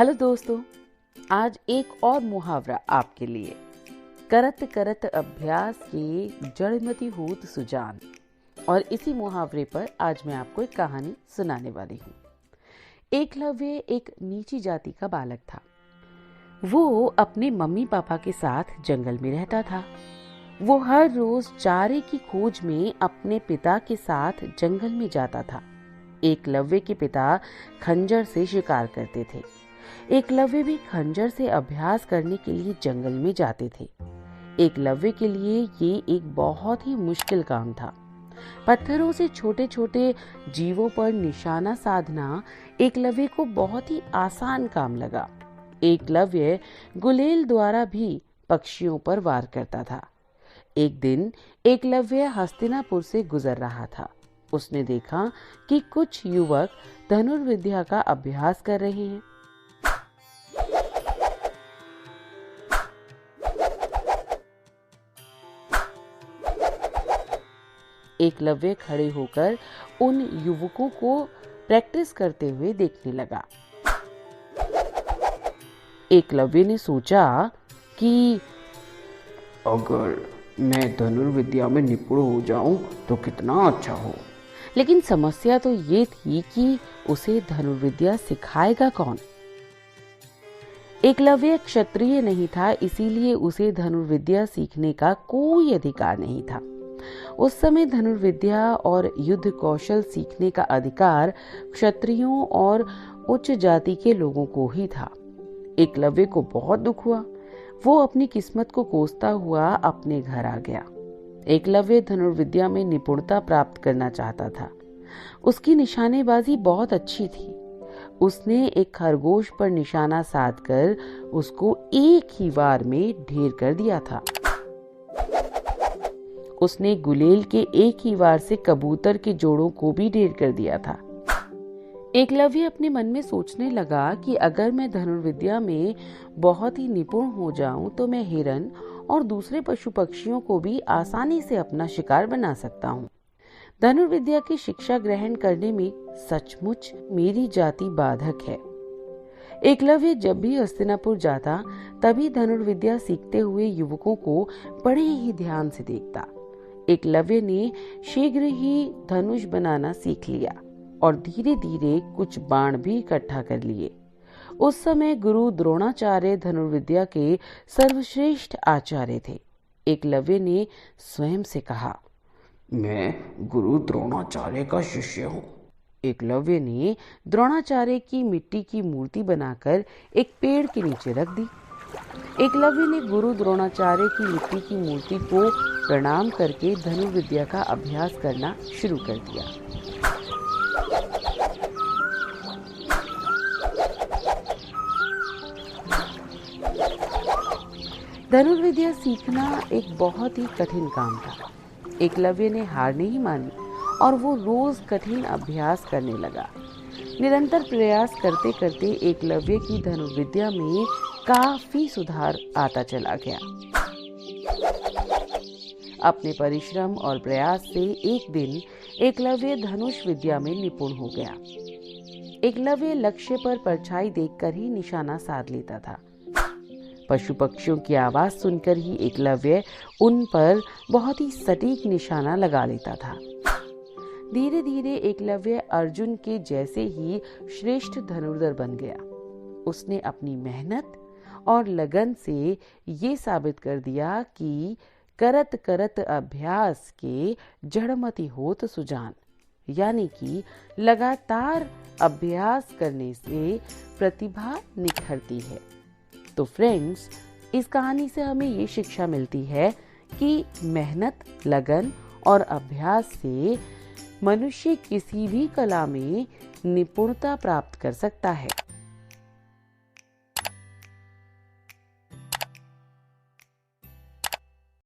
Hello दोस्तों, आज एक और मुहावरा आपके लिए। करत करत अभ्यास के जड़मति होत सुजान। और इसी मुहावरे पर आज मैं आपको एक कहानी सुनाने वाली हूँ। एकलव्य एक नीची जाति का बालक था। वो अपने मम्मी पापा के साथ जंगल में रहता था। वो हर रोज चारे की खोज में अपने पिता के साथ जंगल में जाता था। एकलव्य के पिता खंजर से शिकार करते थे। एकलव्य भी खंजर से अभ्यास करने के लिए जंगल में जाते थे। एकलव्य के लिए ये एक बहुत ही मुश्किल काम था। पत्थरों से छोटे छोटे जीवों पर निशाना साधना एकलव्य को बहुत ही आसान काम लगा। एकलव्य गुलेल द्वारा भी पक्षियों पर वार करता था। एक दिन एकलव्य हस्तिनापुर से गुजर रहा था। उसने देखा कि कुछ युवक धनुर्विद्या का अभ्यास कर रहे हैं। एकलव्य खड़े होकर उन युवकों को प्रैक्टिस करते हुए देखने लगा। एकलव्य ने सोचा कि अगर मैं धनुर्विद्या में निपुण हो जाऊं तो कितना अच्छा हो। लेकिन समस्या तो ये थी कि उसे धनुर्विद्या सिखाएगा कौन। एकलव्य क्षत्रिय नहीं था, इसीलिए उसे धनुर्विद्या सीखने का कोई अधिकार नहीं था। उस समय धनुर्विद्या और युद्ध कौशल सीखने का अधिकार क्षत्रियों और उच्च जाति के लोगों को ही था। एकलव्य को बहुत दुख हुआ। वो अपनी किस्मत को कोसता हुआ अपने घर आ गया। एकलव्य धनुर्विद्या में निपुणता प्राप्त करना चाहता था। उसकी निशानेबाजी बहुत अच्छी थी। उसने एक खरगोश पर निशाना साधकर उसको एक ही वार में ढेर कर दिया था। उसने गुलेल के एक ही वार से कबूतर के जोड़ों को भी ढेर कर दिया था। एकलव्य अपने मन में सोचने लगा कि अगर मैं धनुर्विद्या में बहुत ही निपुण हो जाऊं तो मैं हिरन और दूसरे पशु पक्षियों को भी आसानी से अपना शिकार बना सकता हूं। धनुर्विद्या की शिक्षा ग्रहण करने में सचमुच मेरी जाति बाधक है। एकलव्य जब भी हस्तिनापुर जाता तभी धनुर्विद्या सीखते हुए युवकों को बड़े ही ध्यान से देखता। एकलव्य ने शीघ्र ही धनुष बनाना सीख लिया और धीरे धीरे कुछ बाण भी इकट्ठा कर लिए। उस समय गुरु द्रोणाचार्य धनुर्विद्या के सर्वश्रेष्ठ आचार्य थे। एकलव्य ने स्वयं से कहा, मैं गुरु द्रोणाचार्य का शिष्य हूँ। एकलव्य ने द्रोणाचार्य की मिट्टी की मूर्ति बनाकर एक पेड़ के नीचे रख दी। एकलव्य ने गुरु द्रोणाचार्य की मिट्टी की मूर्ति को प्रणाम करके धनुर्विद्या का अभ्यास करना शुरू कर दिया। धनुर्विद्या सीखना एक बहुत ही कठिन काम था। एकलव्य ने हार नहीं मानी और वो रोज कठिन अभ्यास करने लगा। निरंतर प्रयास करते करते एकलव्य की धनुर्विद्या में काफी सुधार आता चला गया। अपने परिश्रम और प्रयास से एक दिन एकलव्य धनुष विद्या में निपुण हो गया। एकलव्य लक्ष्य पर परछाई देखकर ही निशाना साध लेता था। पशु पक्षियों की आवाज सुनकर ही एकलव्य उन पर बहुत ही सटीक निशाना लगा लेता था। धीरे धीरे एकलव्य अर्जुन के जैसे ही श्रेष्ठ धनुर्धर बन गया। उसने अपनी मेहनत और लगन से ये साबित कर दिया कि करत करत अभ्यास के जड़मति होत सुजान, यानी कि लगातार अभ्यास करने से प्रतिभा निखरती है। तो फ्रेंड्स, इस कहानी से हमें ये शिक्षा मिलती है कि मेहनत, लगन और अभ्यास से मनुष्य किसी भी कला में निपुणता प्राप्त कर सकता है।